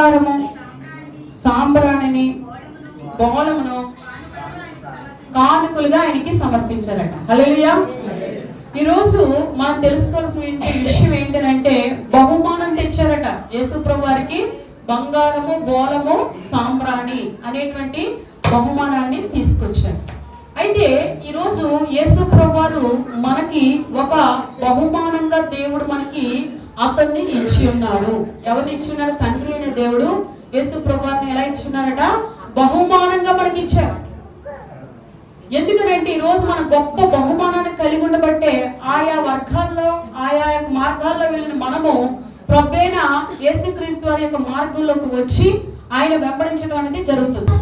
బంగారము, సాంబ్రాణిని, బోళమును కానుకలుగా ఆయనకి సమర్పించారట. హల్లెలూయా. ఈరోజు మనం తెలుసుకోవాల్సిన విషయం ఏంటంటే బహుమానం తెచ్చారట యేసు ప్రభు వారికి. బంగారము, బోళము, సాంబ్రాణి అనేటువంటి బహుమానాన్ని తీసుకొచ్చారు. అయితే ఈరోజు యేసు ప్రభు వారు మనకి ఒక బహుమానంగా దేవుడు మనకి అతన్ని ఇచ్చి ఉన్నారు. ఎవరిని ఇచ్చి ఉన్నారు? తండ్రి అయిన దేవుడు యేసు ప్రభు వారిని ఎలా ఇచ్చి ఉన్నారట? బహుమానంగా మనకి ఇచ్చారు. ఎందుకనంటే ఈరోజు మన గొప్ప బహుమానాన్ని కలిగి ఉండబట్టే ఆయా వర్గాల్లో ఆయా మార్గాల్లో వెళ్ళిన మనము ప్రభువైన యేసుక్రీస్తు వారి యొక్క మార్గంలోకి వచ్చి ఆయన వెంబడించడం అనేది జరుగుతుంది.